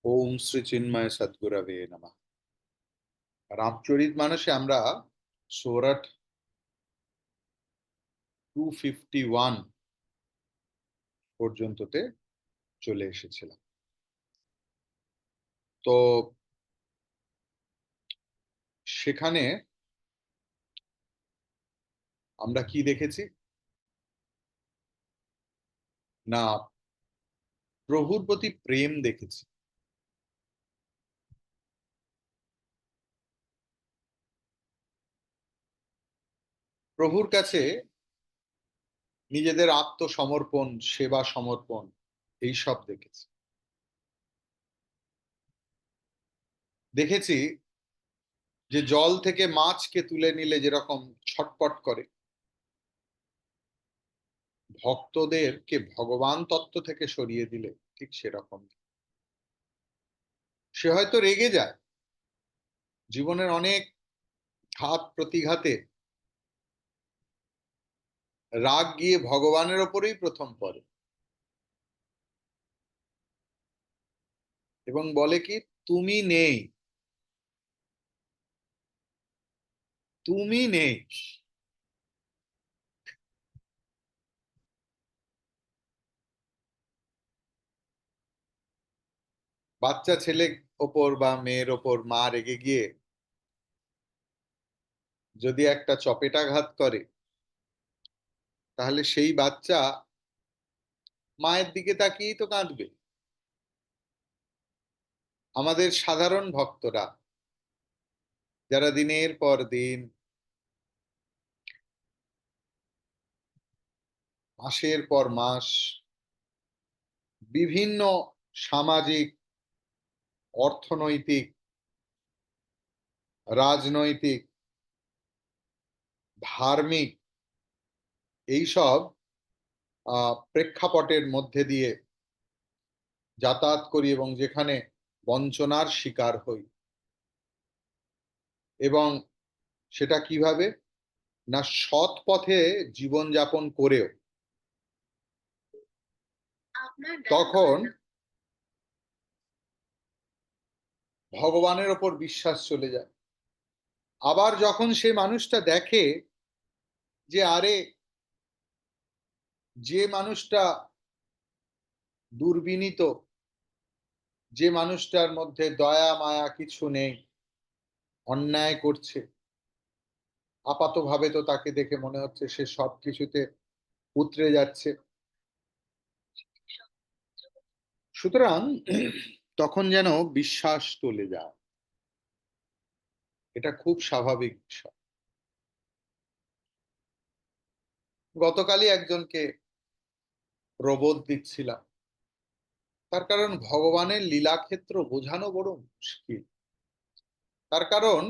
ওম শ্রী চিন্ময় সদ্গুরবে নমঃ। রামচরিত মানসে আমরা সোরঠ 251 পর্যন্ততে চলে এসেছিলাম। তো সেখানে আমরা কি দেখেছি না, প্রভুর প্রতি প্রেম দেখেছি। প্রভুর কাছে নিজেদের আত্মসমর্পণ, সেবা সমর্পণ এইসব দেখেছি। দেখেছি যে জল থেকে মাছকে তুলে নিলে যেরকম ছটপট করে, ভক্তদেরকে ভগবান তত্ত্ব থেকে সরিয়ে দিলে ঠিক সেরকম। সে হয়তো রেগে যায়, জীবনের অনেক ঘাত প্রতিঘাতে রাগ গিয়ে ভগবানের ওপরেই প্রথম পড়ে এবং বলে কি, তুমি নেই, তুমি নেই। বাচ্চা ছেলে ওপর বা মেয়ের ওপর মা রেগে গিয়ে যদি একটা চপেটাঘাত করে, তাহলে সেই বাচ্চা মায়ের দিকে তাকিয়েই তো কাঁদবে। আমাদের সাধারণ ভক্তরা যারা দিনের পর দিন, মাসের পর মাস বিভিন্ন সামাজিক, অর্থনৈতিক, রাজনৈতিক, ধার্মিক এইসব প্রেক্ষাপটের মধ্যে দিয়ে যাতায়াত করি এবং যেখানে বঞ্চনার শিকার হই, এবং সেটা কিভাবে না, সৎ পথে জীবনযাপন করেও তখন ভগবানের ওপর বিশ্বাস চলে যায়। আবার যখন সে মানুষটা দেখে যে আরে, যে মানুষটা দুর্বিনীত, যে মানুষটার মধ্যে দয়া মায়া কিছু নেই, অন্যায় করছে, আপাতভাবে তো তাকে দেখে মনে হচ্ছে সে সব কিছুতে উতরে যাচ্ছে। সুতরাং তখন যেন বিশ্বাস চলে যায়। এটা খুব স্বাভাবিক বিষয়। গতকালই একজনকে প্রবোধ দিচ্ছিলাম, তার কারণ ভগবানের লীলাক্ষেত্র বোঝানো বড় মুশকিল। তার কারণ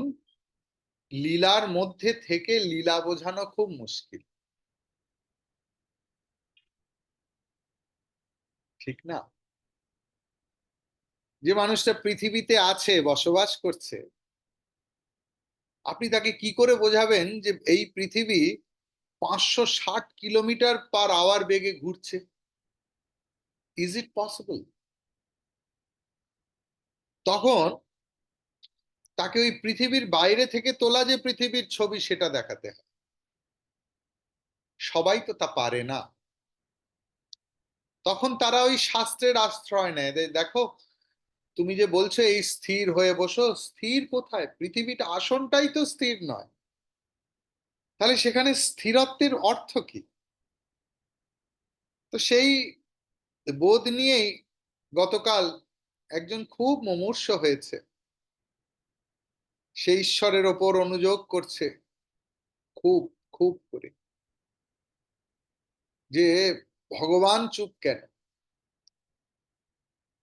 লীলার মধ্যে থেকে লীলা বোঝানো খুব মুশকিল, ঠিক না? যে মানুষটা পৃথিবীতে আছে, বসবাস করছে, আপনি তাকে কি করে বোঝাবেন যে এই পৃথিবী 560 কিলোমিটার/আওয়ার বেগে ঘুরছে? Is it possible? তখন তাকে ওই পৃথিবীর বাইরে থেকে তোলা যে পৃথিবীর ছবি সেটা দেখাতে হয়। সবাই তো তা পারে না। তখন তারা ওই শাস্ত্রের আশ্রয় নেয়, দেখো তুমি যে বলছো এই স্থির হয়ে বসো, স্থির কোথায়? পৃথিবীটা আসনটাই তো স্থির নয়, তাহলে সেখানে স্থিরত্বের অর্থ কি? তো সেই বোধ নিয়েই গতকাল একজন খুব মুমূর্ষ হয়েছে, সে ঈশ্বরের ওপর অনুযোগ করছে খুব খুব করে, যে ভগবান চুপ কেন?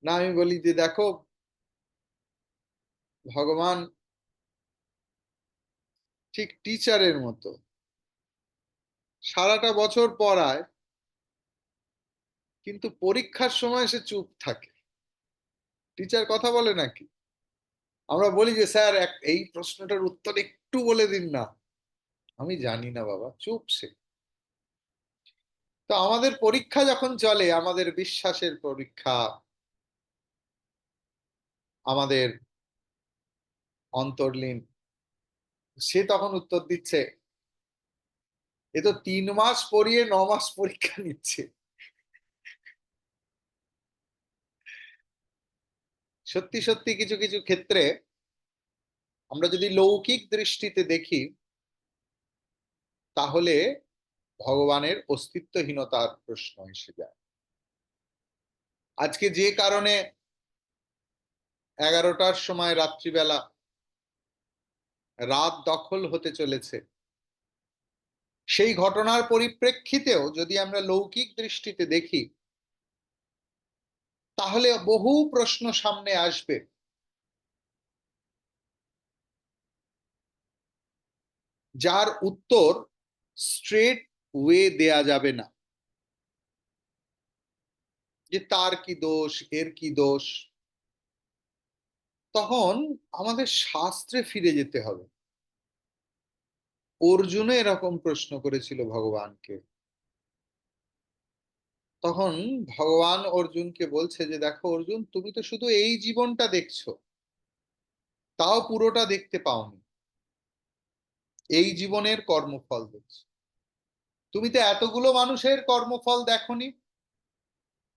না, আমি বলি যে দেখো, ভগবান ঠিক টিচারের মতো, সারাটা বছর পড়ায় কিন্তু পরীক্ষার সময় সে চুপ থাকে। টিচার কথা বলে নাকি? আমরা বলি যে স্যার এই প্রশ্নটার উত্তর একটু বলে দিন না। আমি জানি না বাবা, চুপ সে। তো আমাদের পরীক্ষা যখন চলে, আমাদের বিশ্বাসের পরীক্ষা, আমাদের অন্তর্লীন, সে তখন উত্তর দিচ্ছে, এ তো 3 মাস পড়িয়ে 9 মাস পরীক্ষা নিচ্ছে। সত্যি সত্যি কিছু কিছু ক্ষেত্রে আমরা যদি লৌকিক দৃষ্টিতে দেখি, তাহলে ভগবানের অস্তিত্বহীনতার প্রশ্ন এসে যায়। আজকে যে কারণে 11টার সময় রাত্রিবেলা রাত দখল হতে চলেছে, সেই ঘটনার পরিপ্রেক্ষিতেও যদি আমরা লৌকিক দৃষ্টিতে দেখি, তাহলে বহু প্রশ্ন সামনে আসবে, যার উত্তর স্ট্রেট ওয়ে দেয়া যাবে না, যে তার কি দোষ, এর কি দোষ। তখন আমাদের শাস্ত্রে ফিরে যেতে হবে। অর্জুনও এরকম প্রশ্ন করেছিল ভগবানকে। তখন ভগবান অর্জুনকে বলছে যে, দেখো অর্জুন, তুমি তো শুধু এই জীবনটা দেখছো, তাও পুরোটা দেখতে পাওনি। এই জীবনের কর্মফল দেখছো, তুমি তো এতগুলো মানুষের কর্মফল দেখোনি।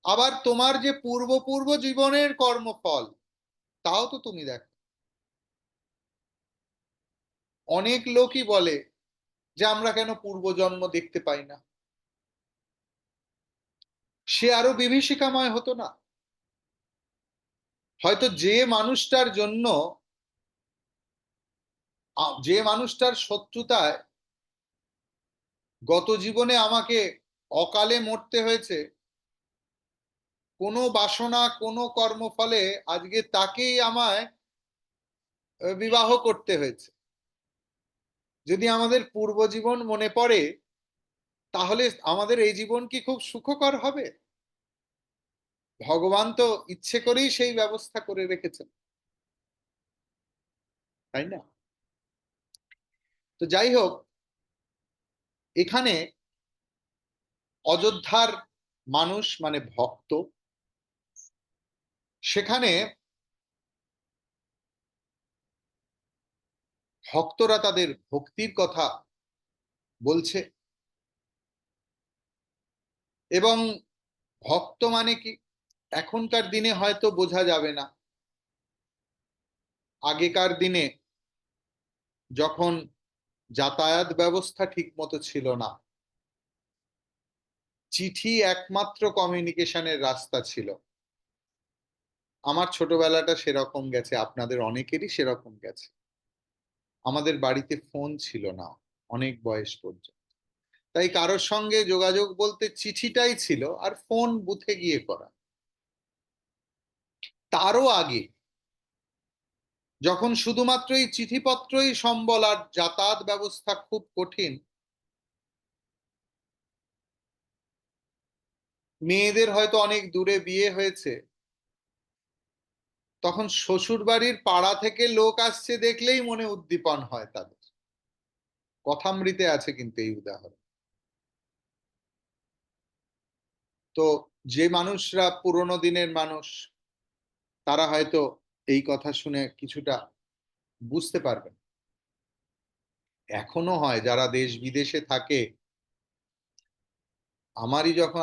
আবার তোমার যে পূর্ব পূর্ব জীবনের কর্মফল, তাও তো তুমি দেখো। অনেক লোকই বলে যে আমরা কেন পূর্বজন্ম দেখতে পাই না, সে আরো বিভীষিকাময় হতো না? হয়তো যে মানুষটার জন্য, যে মানুষটার শত্রুতায় গত জীবনে আমাকে অকালে মরতে হয়েছে, কোনো বাসনা, কোনো কর্মফলে আজকে তাকেই আমায় বিবাহ করতে হয়েছে। যদি আমাদের পূর্বজীবন মনে পড়ে, তাহলে আমাদের এই জীবন কি খুব সুখকর হবে? ভগবান তো ইচ্ছে করেই সেই ব্যবস্থা করে রেখেছেন, তাই না? তো যাই হোক, এখানে অযোধ্যার মানুষ মানে ভক্ত, সেখানে ভক্তরা তাদের ভক্তির কথা বলছে। এবং ভক্ত মানে কি, এখনকার দিনে হয়তো বোঝা যাবে না। আগেকার দিনে যখন যাতায়াত ব্যবস্থা ঠিক মতো ছিল না, চিঠি একমাত্র কমিউনিকেশনের রাস্তা ছিল। আমার ছোটবেলাটা সেরকম গেছে, আপনাদের অনেকেরই সেরকম গেছে। আমাদের বাড়িতে ফোন ছিল না অনেক বয়স পর্যন্ত, তাই কারোর সঙ্গে যোগাযোগ বলতে চিঠিটাই ছিল, আর ফোন বুথে গিয়ে করা। তারও আগে, যখন শুধুমাত্র এই চিঠিপত্রই সম্বল আর যাতায়াত ব্যবস্থা খুব কঠিন, মেয়েদের হয়তো অনেক দূরে বিয়ে হয়েছে, তখন শ্বশুর বাড়ির পাড়া থেকে লোক আসছে দেখলেই মনে উদ্দীপন হয় তাদের। কথামৃতে আছে কিন্তু এই উদাহরণ। তো যে মানুষরা পুরোনো দিনের মানুষ, তারা হয়তো এই কথা শুনে কিছুটা বুঝতে পারবেন। এখনো হয় যারা দেশ বিদেশে থাকে,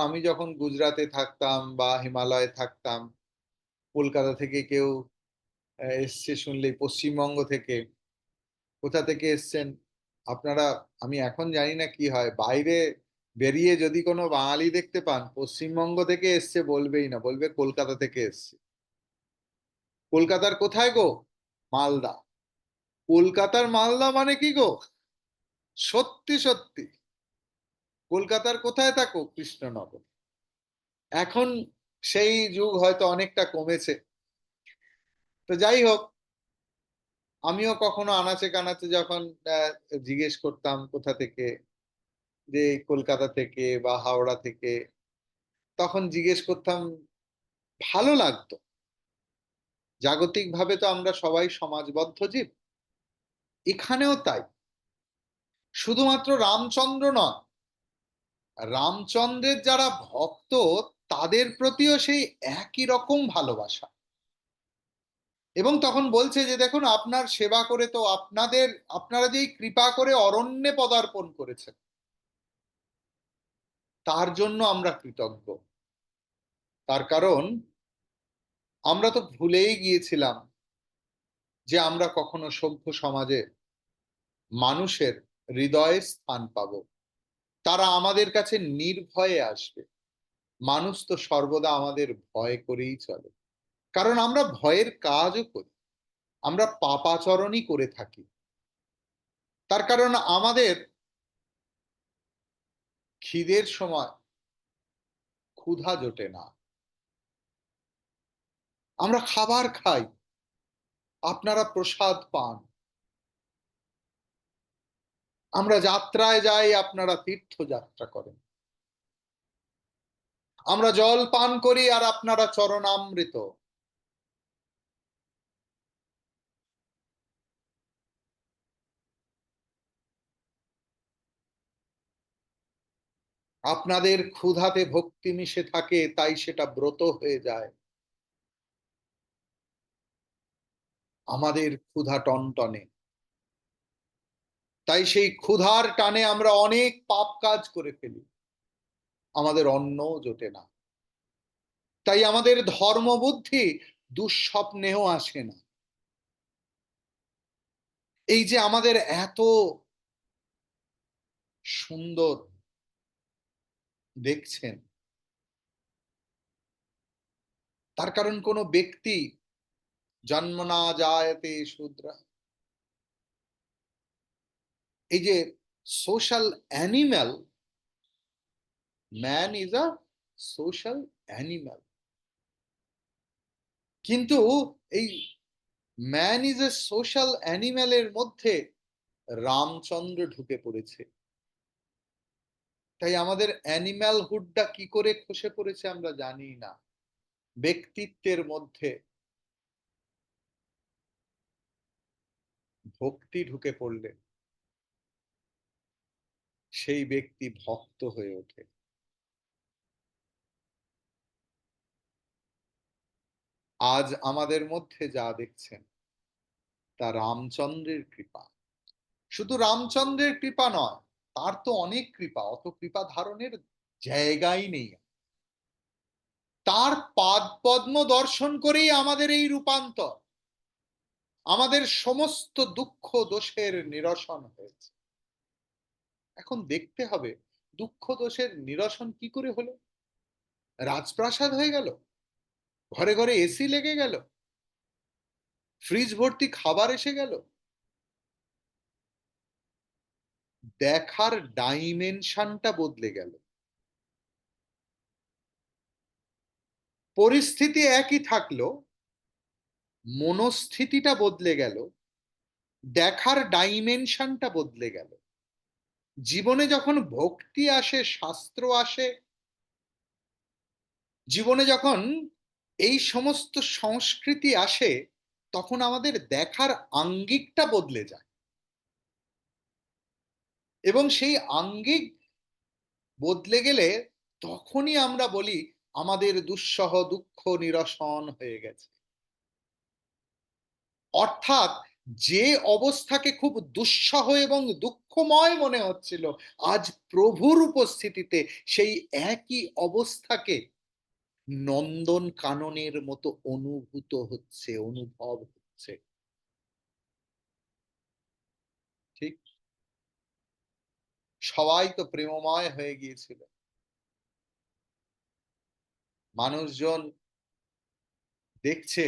আমি যখন গুজরাটে থাকতাম বা হিমালয়ে থাকতাম, কলকাতা থেকে কেউ এসছে শুনলেই, পশ্চিমবঙ্গ থেকে, কোথা থেকে এসছেন আপনারা, আমি এখন জানি না কি হয়, বাইরে বেরিয়ে যদি কোনো বাঙালি দেখতে পান পশ্চিমবঙ্গ থেকে এসছে, বলবেই না, বলবে কলকাতা থেকে এসছে। কলকাতার কোথায় গো? মালদা। কলকাতার মালদা মানে কি গো? সত্যি সত্যি। কলকাতার কোথায় থাকো? কৃষ্ণনগর। এখন সেই যুগ হয়তো অনেকটা কমেছে। তো যাই হোক, আমিও কখনো আনাচে কানাচে যখন আহ, জিজ্ঞেস করতাম কোথা থেকে, যে কলকাতা থেকে বা হাওড়া থেকে, তখন জিজ্ঞেস করতাম, ভালো লাগতো। জাগতিক ভাবে তো আমরা সবাই সমাজবদ্ধ জীব, এখানেও তাই। শুধুমাত্র রামচন্দ্র নয়, রামচন্দ্রের যারা ভক্ত, তাদের প্রতিও সেই একই রকম ভালোবাসা। এবং তখন বলছে যে দেখুন আপনার সেবা করে তো আপনারা যেই কৃপা করে অরণ্যে পদার্পণ করেছেন তার জন্য আমরা কৃতজ্ঞ। তার কারণ আমরা তো ভুলেই গিয়েছিলাম যে আমরা কখনো সভ্য সমাজে মানুষের হৃদয়ে স্থান পাব, তারা আমাদের কাছে নির্ভয়ে আসবে। মানুষ তো সর্বদা আমাদের ভয় করেই চলে, কারণ আমরা ভয়ের কাজও করি, আমরা পাপাচরণই করে থাকি। তার কারণ আমাদের খিদের সময় ক্ষুধা জোটে না, আমরা খাবার খাই, আপনারা প্রসাদ পান, আমরা যাত্রায় যাই, আপনারা তীর্থযাত্রা করেন, আমরা জল পান করি আর আপনারা চরণামৃত। আপনাদের ক্ষুধাতে ভক্তি মিশে থাকে, তাই সেটা ব্রত হয়ে যায়। আমাদের ক্ষুধা টনটনে, তাই সেই ক্ষুধার টানে আমরা অনেক পাপ কাজ করে ফেলি, আমাদের অন্ন জোটে না। তাই আমাদের ধর্মবুদ্ধি দুঃস্বপ্নেও আসে না। এই যে আমাদের এত সুন্দর দেখছেন, তার কারণ কোনো ব্যক্তি জন্ম না জায়তে শূদ্রা, এই যে social animal, man is a social animal, কিন্তু এই ম্যান ইজ এ সোশ্যাল অ্যানিম্যালের মধ্যে রামচন্দ্র ঢুকে পড়েছে। তাই আমাদের অ্যানিম্যাল হুডটা কি করে খসে পড়েছে আমরা জানি না। ব্যক্তিত্বের মধ্যে ভক্তি ঢুকে পড়লে সেই ব্যক্তি ভক্ত হয়ে ওঠে। আজ আমাদের মধ্যে যা দেখছেন তা রামচন্দ্রের কৃপা। শুধু রামচন্দ্রের কৃপা নয়, তার তো অনেক কৃপা, অত কৃপা ধারণের জায়গাই নেই। তার পাদ পদ্ম দর্শন করেই আমাদের এই রূপান্তর, আমাদের সমস্ত দুঃখ দোষের নিরসন হয়েছে। এখন দেখতে হবে দুঃখ দোষের নিরসন কি করে হলো। রাজপ্রাসাদ হয়ে গেল, ঘরে ঘরে এসি লেগে গেল, ফ্রিজ ভর্তি খাবার এসে গেল, দেখার ডাইমেনশনটা বদলে গেল। পরিস্থিতি একই থাকলো, মনস্থিতিটা বদলে গেল, দেখার ডাইমেনশনটা বদলে গেল। জীবনে যখন ভক্তি আসে, শাস্ত্র আসে, জীবনে যখন এই সমস্ত সংস্কৃতি আসে, তখন আমাদের দেখার আঙ্গিকটা বদলে যায়, এবং সেই আঙ্গিক বদলে গেলে তখনই আমরা বলি আমাদের দুঃসহ দুঃখ নিরসন হয়ে গেছে। অর্থাৎ যে অবস্থাকে খুব দুঃসহ এবং দুঃখময় মনে হচ্ছিল, আজ প্রভুর উপস্থিতিতে সেই একই অবস্থাকে নন্দন কাননের মতো অনুভূত হচ্ছে, অনুভব হচ্ছে। ঠিক, সবাই তো প্রেমময় হয়ে গিয়েছিল। মানুষজন দেখছে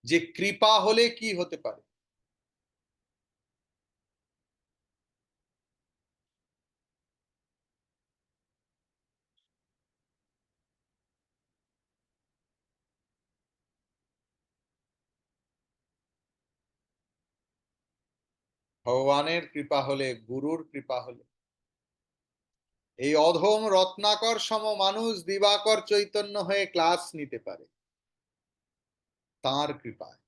যে কৃপা হলে কি হতে পারে। ভগবানের কৃপা হলে, গুরুর কৃপা হলে, এই অধম রত্নাকর সম মানুষ দিবাকর চৈতন্য হয়ে ক্লাস নিতে পারে তাঁর কৃপায়।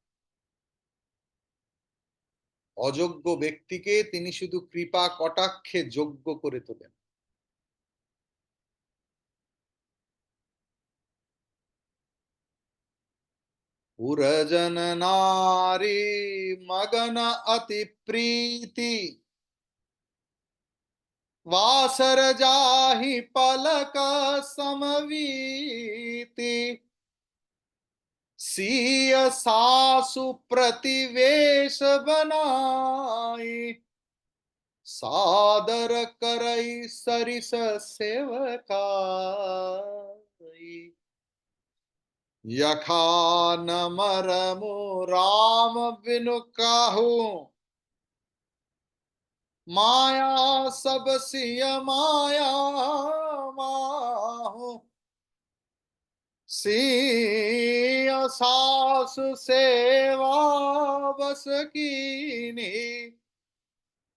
অযোগ্য ব্যক্তিকে তিনি শুধু কৃপা কটাক্ষে যোগ্য করে তোলেন। पुरजन नारी मगन अति प्रीति, वासर जाहि पलक समवीति, सिय सासु प्रतिवेश बनाई, सादर करई सरिस सेवकाई। यखा न मरमु राम बिनु काहू, माया सब सिय माया माहू, सिय सासु सेवा बस कीनी,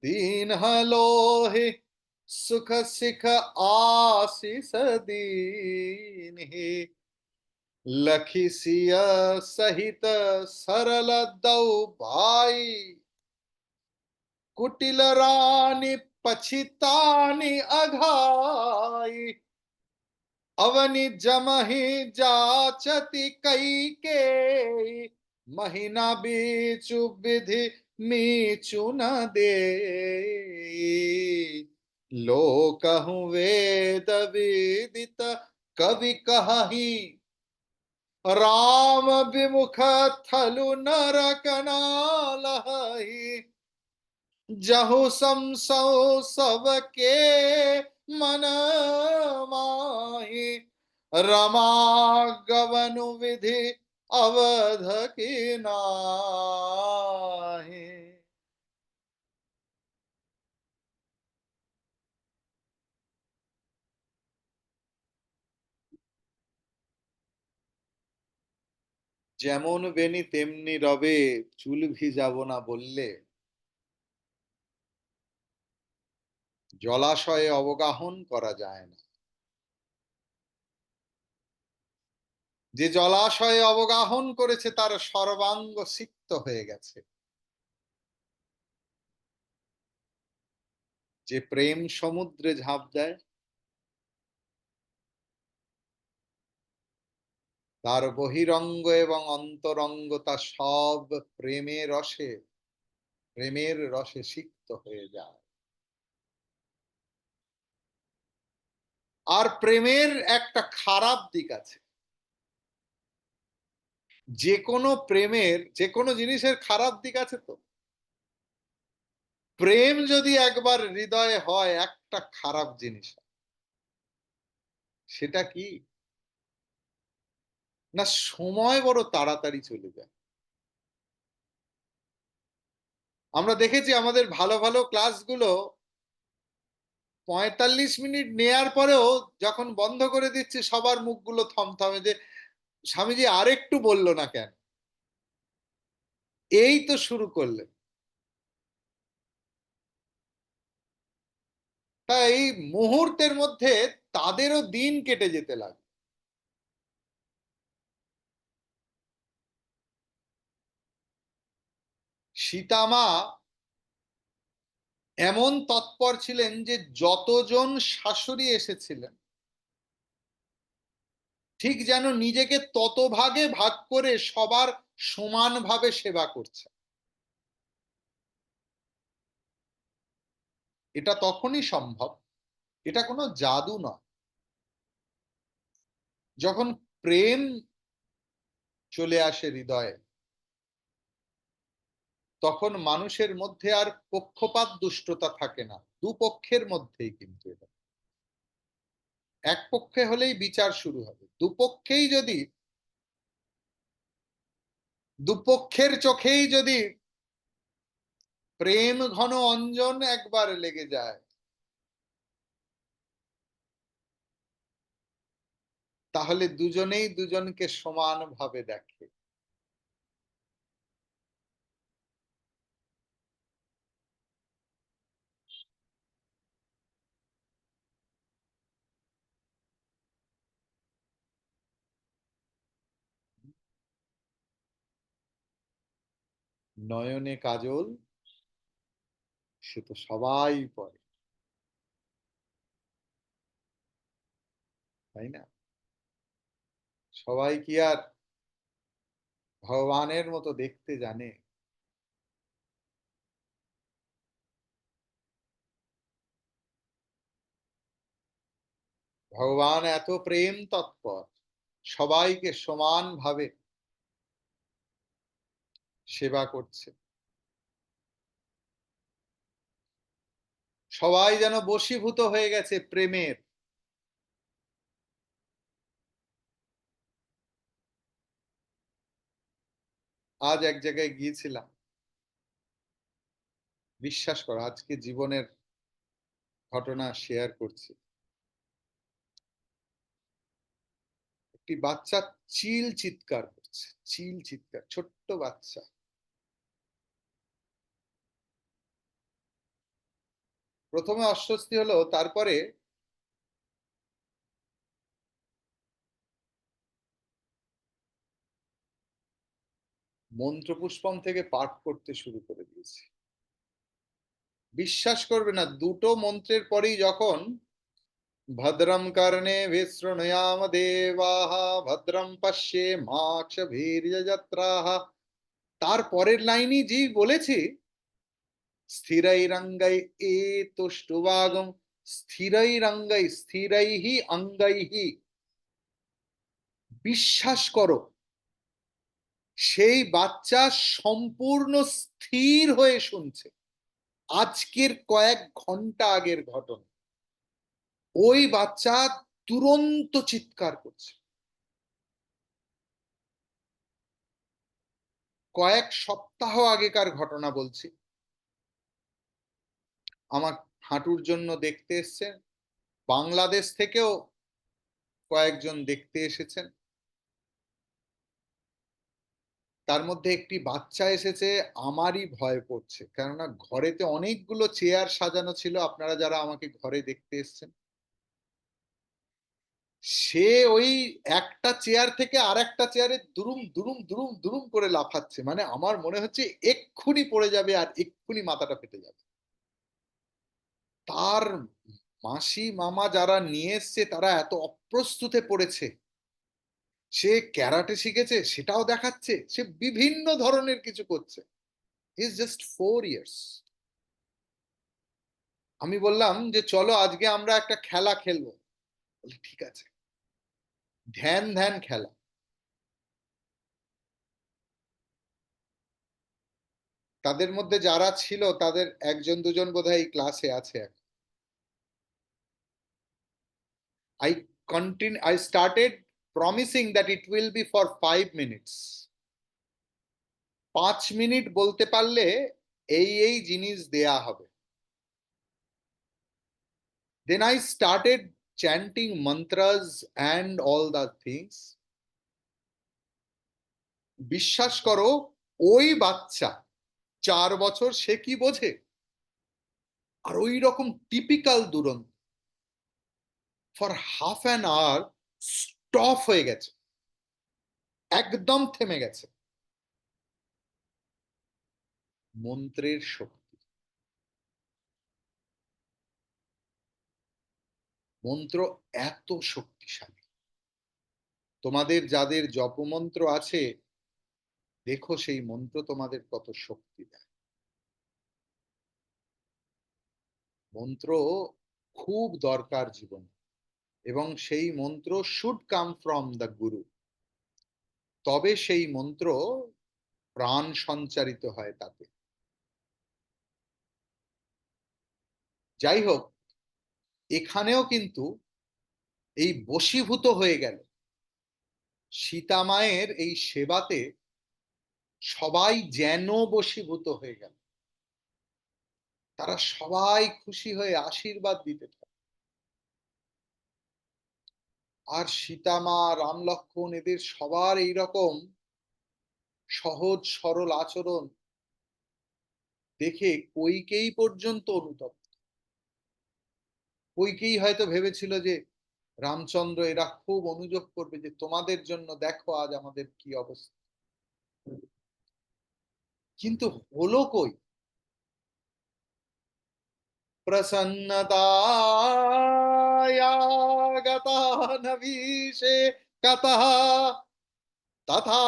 दीन लोहे सुख सिख आशीष दीन्हि, लखी सिय सहित सरल दौ भाई, कुटिल रानी पछितानी अघाई, अवनि जमहि जाचति कई के, महीना बीचु विधि मीचु न दे, लोकहु वेद विदित कवि कहि, राम विमुख थलु नरक नालहि, जहु समसौ सबके मन माहि, रमा गवनु विधि अवध की नाहि। যেমন বেনি তেমনি রবে, চুল ভিজাবো না বললে, জলাশয়ে অবগাহন করা যায় না। যে জলাশয়ে অবগাহন করেছে তার সর্বাঙ্গ সিক্ত হয়ে গেছে। যে প্রেম সমুদ্রে ঝাঁপ দেয়, তার বহিরঙ্গ এবং অন্তরঙ্গ তা সব প্রেমের রসে সিক্ত হয়ে যায়। আর প্রেমের একটা খারাপ দিক আছে। যে কোনো জিনিসের খারাপ দিক আছে তো। প্রেম যদি একবার হৃদয়ে হয়, একটা খারাপ জিনিস, সেটা কি না, সময় বড় তাড়াতাড়ি চলে যায়। আমরা দেখেছি আমাদের ভালো ভালো ক্লাসগুলো 45 মিনিট নেয়ার পরেও যখন বন্ধ করে দিচ্ছে, সবার মুখগুলো থমথমে, যে স্বামীজি আরেকটু বললো না কেন, এই তো শুরু করলেন। তাই এই মুহূর্তের মধ্যে তাদেরও দিন কেটে যেতে লাগে। সীতামা এমন তৎপর ছিলেন যে যতজন শাশুড়ি এসেছিলেন, ঠিক যেন নিজেকে তত ভাগে ভাগ করে সবার সমানভাবে সেবা করছে। এটা তখনই সম্ভব, এটা কোনো জাদু নয়, যখন প্রেম চলে আসে হৃদয়ে, তখন মানুষের মধ্যে আর পক্ষপাত দুষ্টতা থাকে না, দুপক্ষের মধ্যেই। কিন্তু এটা এক পক্ষে হলেই বিচার শুরু হবে, দুপক্ষের চোখেই যদি প্রেম ঘন অঞ্জন একবার লেগে যায়, তাহলে দুজনেই দুজনকে সমানভাবে দেখে। নয়নে কাজল, সে তো সবাই পরে, তাই না? সবাই কি আর ভগবানের মতো দেখতে জানে। ভগবান এত প্রেম তৎপর, সবাইকে সমানভাবে সেবা করছে। সবাই যেন বশীভূত হয়ে গেছে প্রেমের। আজ এক জায়গায় গিয়েছিলাম, বিশ্বাস করো আজকে জীবনের ঘটনা শেয়ার করছি। একটি বাচ্চা চিল চিৎকার করছে, চিল চিৎকার, ছোট্ট বাচ্চা। প্রথমে অস্বস্তি হলো, তারপরে মন্ত্রপুষ্পম থেকে পাঠ করতে শুরু করে দিয়েছি। বিশ্বাস করবে না, দুটো মন্ত্রের পরেই যখন ভদ্রম কর্ণে শৃণুয়াম দেবাঃ ভদ্রম পশ্যেমাক্ষভির্যজত্রাঃ, তার পরের লাইনই যে বলেছে স্থিরৈরঙ্গৈ তুষ্টুবাগম, স্থিরৈরঙ্গৈ স্থিরৈঃ অঙ্গৈঃ। বিশ্বাস করো, সেই বাচ্চা সম্পূর্ণ স্থির হয়ে শুনছে। আজকের কয়েক ঘন্টা আগের ঘটনা। ওই বাচ্চা তুরন্ত চিৎকার করছে। কয়েক সপ্তাহ আগেকার ঘটনা বলছি। আমার হাঁটুর জন্য দেখতে এসছেন, বাংলাদেশ থেকেও কয়েকজন দেখতে এসেছেন। তার মধ্যে একটি বাচ্চা এসেছে, আমারই ভয় করছে, কেননা ঘরেতে অনেকগুলো চেয়ার সাজানো ছিল, আপনারা যারা আমাকে ঘরে দেখতে এসছেন। সে ওই একটা চেয়ার থেকে আর একটা চেয়ারে দুরুম দুরুম দুরুম দুরুম করে লাফাচ্ছে, মানে আমার মনে হচ্ছে এক্ষুনি পড়ে যাবে আর এক্ষুনি মাথাটা ফেটে যাবে। তার মাসি মামা যারা নিয়ে এসছে তারা এত অপ্রস্তুতে পড়েছে। সে ক্যারাটে শিখেছে সেটাও দেখাচ্ছে, সে বিভিন্ন ধরনের কিছু করছে। Is just 4 years. আমি বললাম যে চলো আজকে আমরা একটা খেলা খেলবো। বলে ঠিক আছে। ধ্যান ধ্যান খেলা। তাদের মধ্যে যারা ছিল তাদের একজন দুজন বোধহয় এই ক্লাসে আছে। I started promising that it will be for 5 minutes. 5 minute বলতে পারলে এই জিনিস দেয়া হবে। Then I started chanting mantras and all the things. বিশ্বাস করো, ওই বাচ্চা 4 বছর, সে কি বোঝে? আর ওই রকম টিপিক্যাল দুরন্ত for half an hour stop হয়ে গেছে, একদম থেমে গেছে। মন্ত্রের শক্তি। মন্ত্র এত শক্তিশালী। তোমাদের যাদের জপমন্ত্র আছে, দেখো সেই মন্ত্র তোমাদের কত শক্তি দেয়। মন্ত্র খুব দরকার জীবনে, এবং সেই মন্ত্র শুড কাম ফ্রম দ্য গুরু। তবে সেই মন্ত্র প্রাণ সঞ্চারিত হয় তাতে। যাই হোক, এখানেও কিন্তু এই বশীভূত হয়ে গেল সীতা মায়ের এই সেবাতে, সবাই যেন বশীভূত হয়ে গেল। তারা সবাই খুশি হয়ে আশীর্বাদ দিতে থাকে। আর সীতা মা, রাম লক্ষ্মণ, এদের সবার এইরকম সহজ সরল আচরণ দেখে কইকেই পর্যন্ত অনুতপ্ত। কইকেই হয়তো ভেবেছিল যে রামচন্দ্র এরা খুব অনুযোগ করবে, যে তোমাদের জন্য দেখো আজ আমাদের কি অবস্থা। কিন্তু হলো কই? প্রসন্নতায়া গতা নভীষে কতঃ, তথা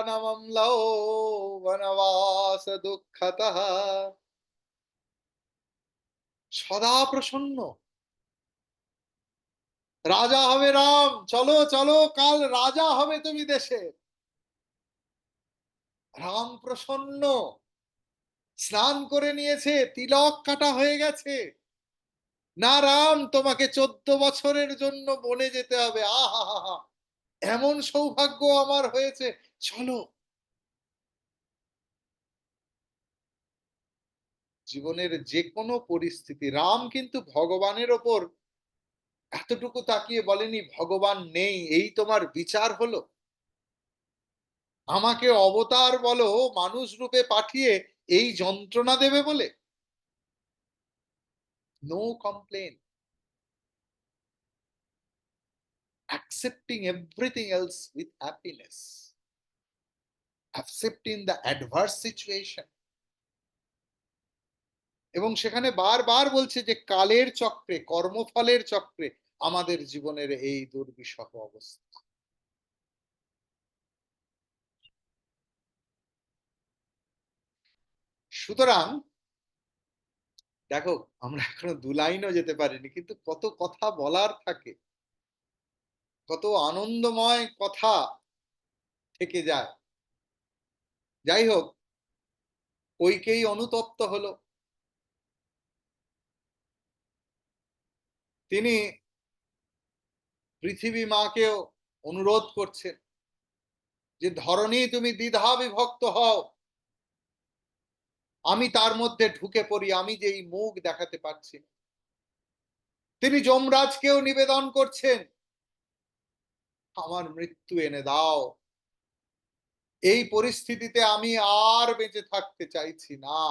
নমম্লও বনবাস দুঃখতঃ। সদা প্রসন্ন, রাজা হবে রাম, চলো চলো কাল রাজা হবে তুমি দেশে। রাম প্রসন্ন, স্নান করে নিয়েছে, তিলক কাটা হয়ে গেছে। না রাম, তোমাকে 14 বছরের জন্য বনে যেতে হবে। আহা, এমন সৌভাগ্য আমার হয়েছে, চলো। জীবনের যে কোনো পরিস্থিতি, রাম কিন্তু ভগবানের ওপর এতটুকু তাকিয়ে বলেনি ভগবান নেই, এই তোমার বিচার হলো। আমাকে অবতার বলো, মানুষ রূপে পাঠিয়ে এই যন্ত্রণা দেবে বলে। No complain, accepting everything else with happiness, accepting the adverse situation। এবং সেখানে বারবার বলছে যে কালের চক্রে, কর্মফলের চক্রে আমাদের জীবনের এই দুর্বিষহ অবস্থা। সুতরাং দেখো, আমরা এখনো 2 লাইনও যেতে পারিনি, কিন্তু কত কথা বলার থাকে, কত আনন্দময় কথা থেকে যায়। যাই হোক, কইকেয়ী অনুতপ্ত হলো। তিনি পৃথিবী মাকেও অনুরোধ করছেন যে ধরণী তুমি দ্বিধা বিভক্ত হও, আমি তার মধ্যে ঢুকে পড়ি, আমি যে এই মুখ দেখাতে পারছি না। তিনি যমরাজকেও নিবেদন করছেন, আমার মৃত্যু এনে দাও, এই পরিস্থিতিতে আমি আর বেঁচে থাকতে চাইছি না।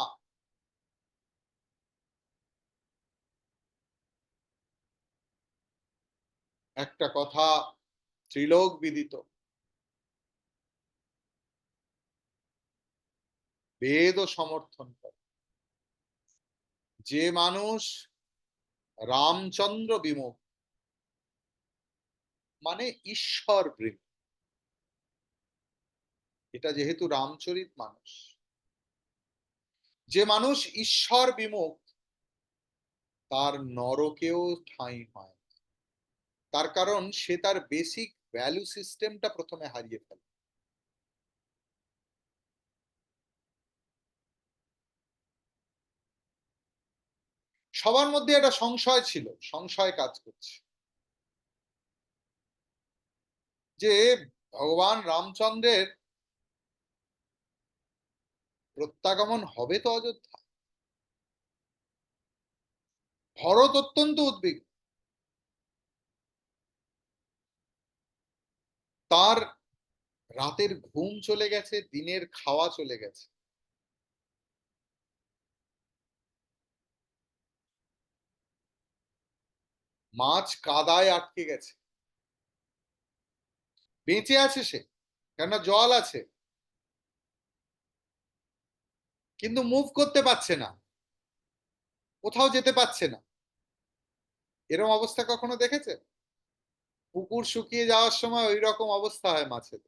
একটা কথা ত্রিলোক বিদিত, বেদও সমর্থন করে, যে মানুষ রামচন্দ্র বিমুখ, মানে ঈশ্বর প্রেম, এটা যেহেতু রামচরিত মানুষ, যে মানুষ ঈশ্বর বিমুখ, তার নরকেও ঠাঁই হয়। তার কারণ সে তার বেসিক ভ্যালু সিস্টেমটা প্রথমে হারিয়ে ফেলে। সবার মধ্যে একটা সংশয় ছিল, সংশয় কাজ করছে যে ভগবান রামচন্দ্রের প্রত্যাগমন হবে তো অযোধ্যা। ভরত অত্যন্ত উদ্বিগ্ন, তার রাতের ঘুম চলে গেছে, দিনের খাওয়া চলে গেছে। মাছ কাদায় আটকে গেছে, বেঁচে আছে সে, কেননা জল আছে, কিন্তু মুভ করতে পারছে না, কোথাও যেতে পারছে না। এরকম অবস্থা কখনো দেখেছে? পুকুর শুকিয়ে যাওয়ার সময় ওই রকম অবস্থা হয় মাছের,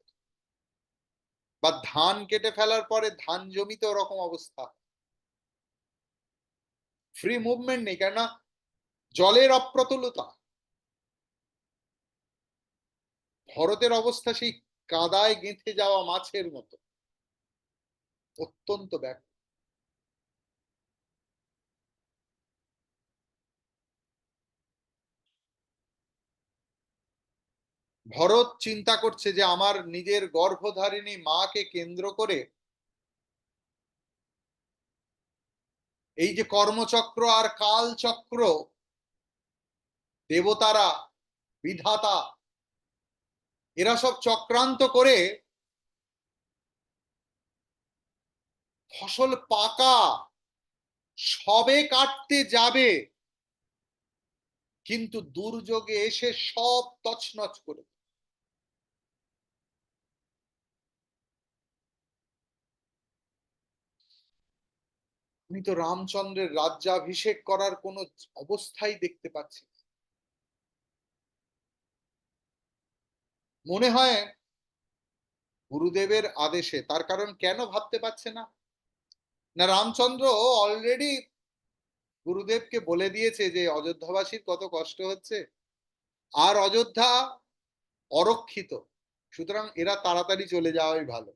বা ধান কেটে ফেলার পরে ধান জমিতে ওরকম অবস্থা। ফ্রি মুভমেন্ট নেই, কেননা জলের অপ্রতুলতা। ভরতের অবস্থা সেই কাদায় গেঁথে যাওয়া মাছের মতো, অত্যন্ত ব্যাকুল। ভরত চিন্তা করছে যে আমার নিজের গর্ভধারিণী মাকে কেন্দ্র করে এই যে কর্মচক্র আর কালচক্র, দেবতারা, বিধাতা, এরা সব চক্রান্ত করে ফসল পাকা সবে কাটতে যাবে, কিন্তু দুর্যোগে এসে সব তছনছ করে। আমি তো রামচন্দ্রের রাজ্যাভিষেক করার কোনো অবস্থাই দেখতে পাচ্ছি না। মনে হয় গুরুদেবের আদেশে। তার কারণ কেন ভাবতে পারছে না? না রামচন্দ্র অলরেডি গুরুদেবকে বলে দিয়েছে যে অযোধ্যাবাসীর কত কষ্ট হচ্ছে, আর অযোধ্যা অরক্ষিত, সুতরাং এরা তাড়াতাড়ি চলে যাওয়াই ভালো।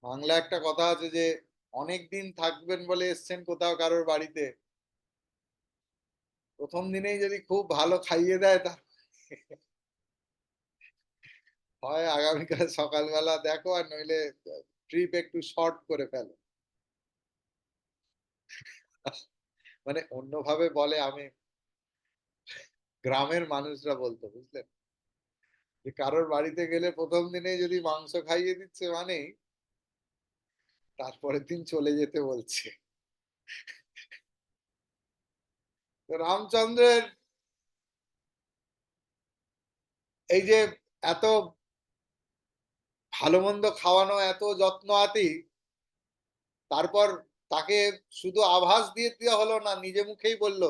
বাংলা একটা কথা আছে যে অনেক দিন থাকবেন বলে এসছেন কোথাও কারোর বাড়িতে, প্রথম দিনেই যদি খুব ভালো খাইয়ে দেয় তা হয় আগামীকাল সকালবেলা দেখো, আর নইলে ট্রিপ একটু শর্ট করে ফেলো। মানে অন্যভাবে বলে, আমি গ্রামের মানুষরা বলতো, বুঝলেন, যে কারোর বাড়িতে গেলে প্রথম দিনে যদি মাংস খাইয়ে দিচ্ছে মানে তারপরের দিন চলে যেতে বলছে। তো রামচন্দ্রের এই যে এত ভালো মন্দ খাওয়ানো, এত যত্ন আতি, তারপর তাকে শুধু আভাস দিয়ে দেওয়া হলো না, নিজে মুখেই বলল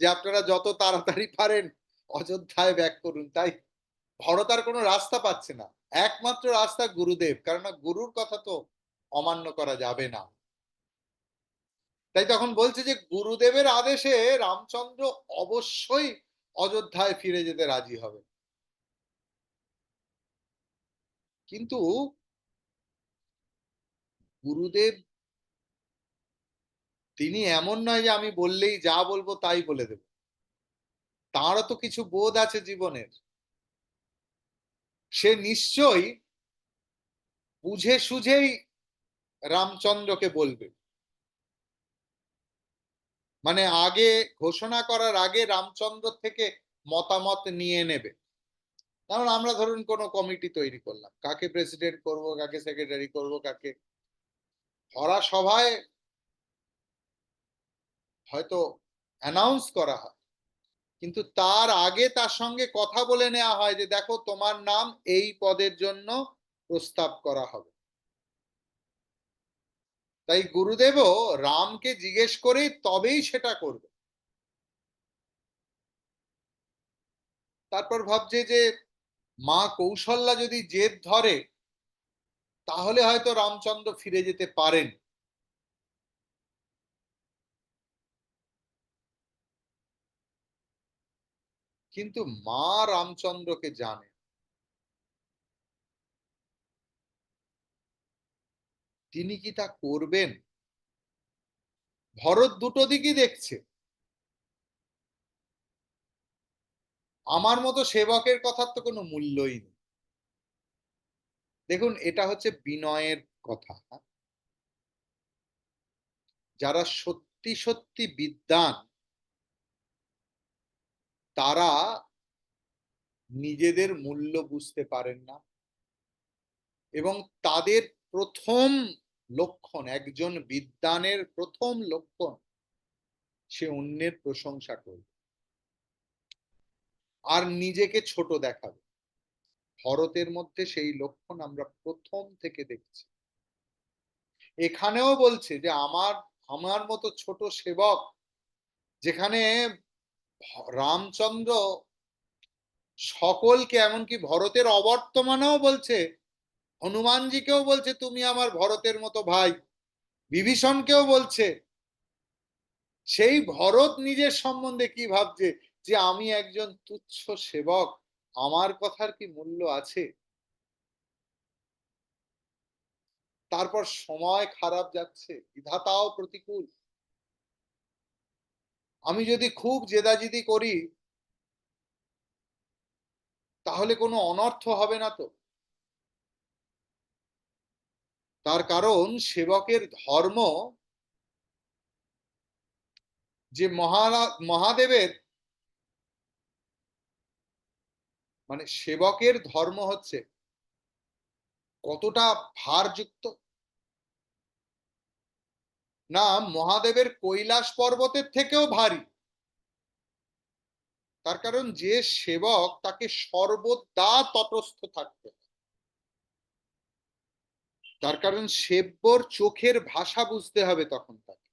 যে আপনারা যত তাড়াতাড়ি পারেন অযোধ্যায় ব্যাক করুন। তাই ভরত আর কোনো রাস্তা পাচ্ছে না, একমাত্র রাস্তা গুরুদেব, কারণ গুরুর কথা তো অমান্য করা যাবে না। তাই তখন বলছে যে গুরুদেবের আদেশে রামচন্দ্র অবশ্যই অযোধ্যায় ফিরে যেতে রাজি হবে। কিন্তু গুরুদেব তিনি এমন নয় যে আমি বললেই যা বলবো তাই বলে দেব, তাঁরও তো কিছু বোধ আছে জীবনের। সে নিশ্চয়ই বুঝে সুঝেই রামচন্দ্রকে বলবে, মানে আগে ঘোষণা করার আগে রামচন্দ্র থেকে মতামত নিয়ে নেবে। কারণ আমরা ধরুন কোনো কমিটি তৈরি করলাম, কাকে প্রেসিডেন্ট করব, কাকে সেক্রেটারি করব, কাকে, ভরা সভায় হয়তো অ্যানাউন্স করা হয়, কিন্তু তার আগে তার সঙ্গে কথা বলে নেওয়া হয় যে দেখো তোমার নাম এই পদের জন্য প্রস্তাব করা হবে। তাই গুরুদেবও রামকে জিজ্ঞেস করেই তবেই সেটা করবে। তারপর ভাবছে যে মা কৌশল্যা যদি জেদ ধরে তাহলে হয়তো রামচন্দ্র ফিরে যেতে পারেন। কিন্তু মা রামচন্দ্রকে জানে, তিনি কি তা করবেন? ভরত দুটো দিকই দেখছে, আমার মতো সেবকের কথার তো কোনো মূল্যই নেই। দেখুন এটা হচ্ছে বিনয়ের কথা। যারা সত্যি সত্যি বিদ্বান তারা নিজেদের মূল্য বুঝতে পারেন না, এবং তাদের প্রথম লক্ষণ, একজন বিদ্বানের প্রথম লক্ষণ, সে অন্যের প্রশংসা করবে আর নিজেকে ছোট দেখাবে। ভরতের মধ্যে সেই লক্ষণ আমরা প্রথম থেকে দেখছি। এখানেও বলছে যে আমার আমার মতো ছোট সেবক, যেখানে রামচন্দ্র সকলকে, এমনকি ভরতের অবর্তমানেও বলছে, হনুমানজিকেও বলছে তুমি আমার ভরতের মতো ভাই, বিভীষণকেও বলছে, সেই ভরত নিজের সম্বন্ধে কি ভাবছে, যে আমি একজন তুচ্ছ সেবক, আমার কথার কি মূল্য আছে? তারপর সময় খারাপ যাচ্ছে, বিধাতাও প্রতিকূল, আমি যদি খুব জেদাজিদি করি তাহলে কোনো অনর্থ হবে না তো। তার কারণ সেবকের ধর্ম, যে মহাদেবের, মানে সেবকের ধর্ম হচ্ছে কতটা ভারযুক্ত, না মহাদেবের কৈলাস পর্বতের থেকেও ভারী। তার কারণ যে সেবক তাকে সর্বদা তটস্থ থাকতে, তার কারণ সেব্যর চোখের ভাষা বুঝতে হবে তখন তাকে।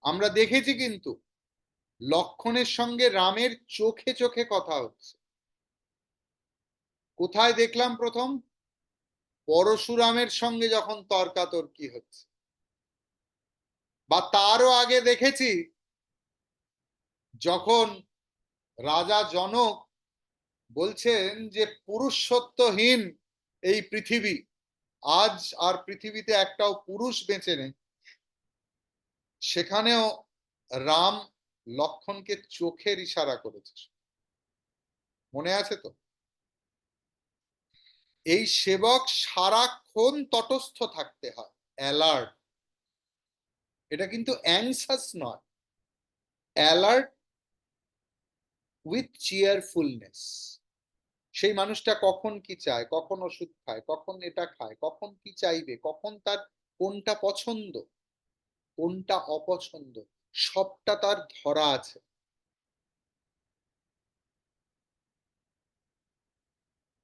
আমরা দেখেছি কিন্তু লক্ষণের সঙ্গে রামের চোখে চোখে কথা হচ্ছে। কোথায় দেখলাম প্রথম? পরশুরামের সঙ্গে যখন তর্কাতর্কি হচ্ছে, বা তারও আগে দেখেছি যখন রাজা জনক বলছেন যে পুরুষত্বহীন এই পৃথিবী, আজ আর পৃথিবীতে একটাও পুরুষ বেঁচে নেই, সেখানেও রাম লক্ষণকে চোখের ইশারা করেছে। মনে আছে তো? এই সেবক সারাক্ষণ তটস্থ থাকতে হয়, অ্যালার্ট। এটা কিন্তু অ্যাংসাস নয়, অ্যালার্ট উইথ চিয়ারফুলনেস। সেই মানুষটা কখন কি চায়, কখন ওষুধ খায়, কখন এটা খায়, কখন কি চাইবে, কখন তার কোনটা পছন্দ, কোনটা অপছন্দ, সবটা তার ধরা আছে।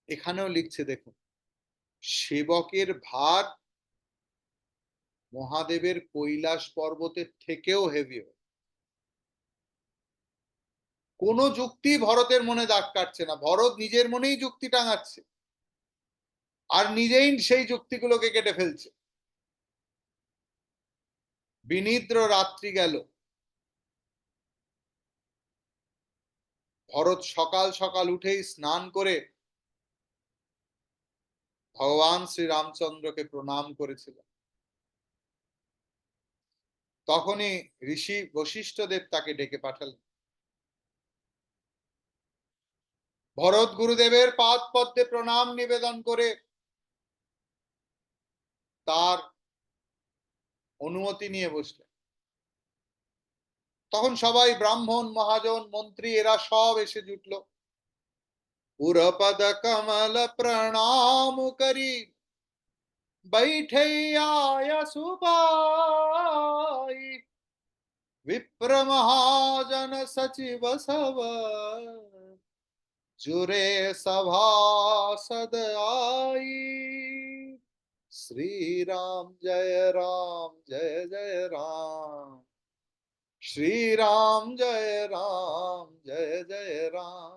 এখানেও লিখছে দেখুন, সেবকের ভার মহাদেবের কৈলাস পর্বতের থেকেও হেভি। কোনো যুক্তি ভরতের মনে দাগ কাটছে না, ভরত নিজের মনেই যুক্তি টাঙাচ্ছে আর নিজেই সেই যুক্তিগুলোকে কেটে ফেলছে। বিনিদ্র রাত্রি গেল, ভরত সকাল সকাল উঠেই স্নান করে ভগবান শ্রী রামচন্দ্রকে প্রণাম করেছিলেন। তখনই ঋষি বশিষ্ঠদেব তাকে ডেকে পাঠালেন। ভরত গুরুদেবের পাদ পদ্মে প্রণাম নিবেদন করে তার অনুমতি নিয়ে বসলেন। তখন সবাই ব্রাহ্মণ, মহাজন, মন্ত্রী এরা সব এসে জুটল। পুরপদ কমল প্রণাম করি बैठे आय सुबाई, विप्र महाजन सचिव सब जुरे सभासद आई। श्री राम जय जय राम, श्री राम जय जय राम।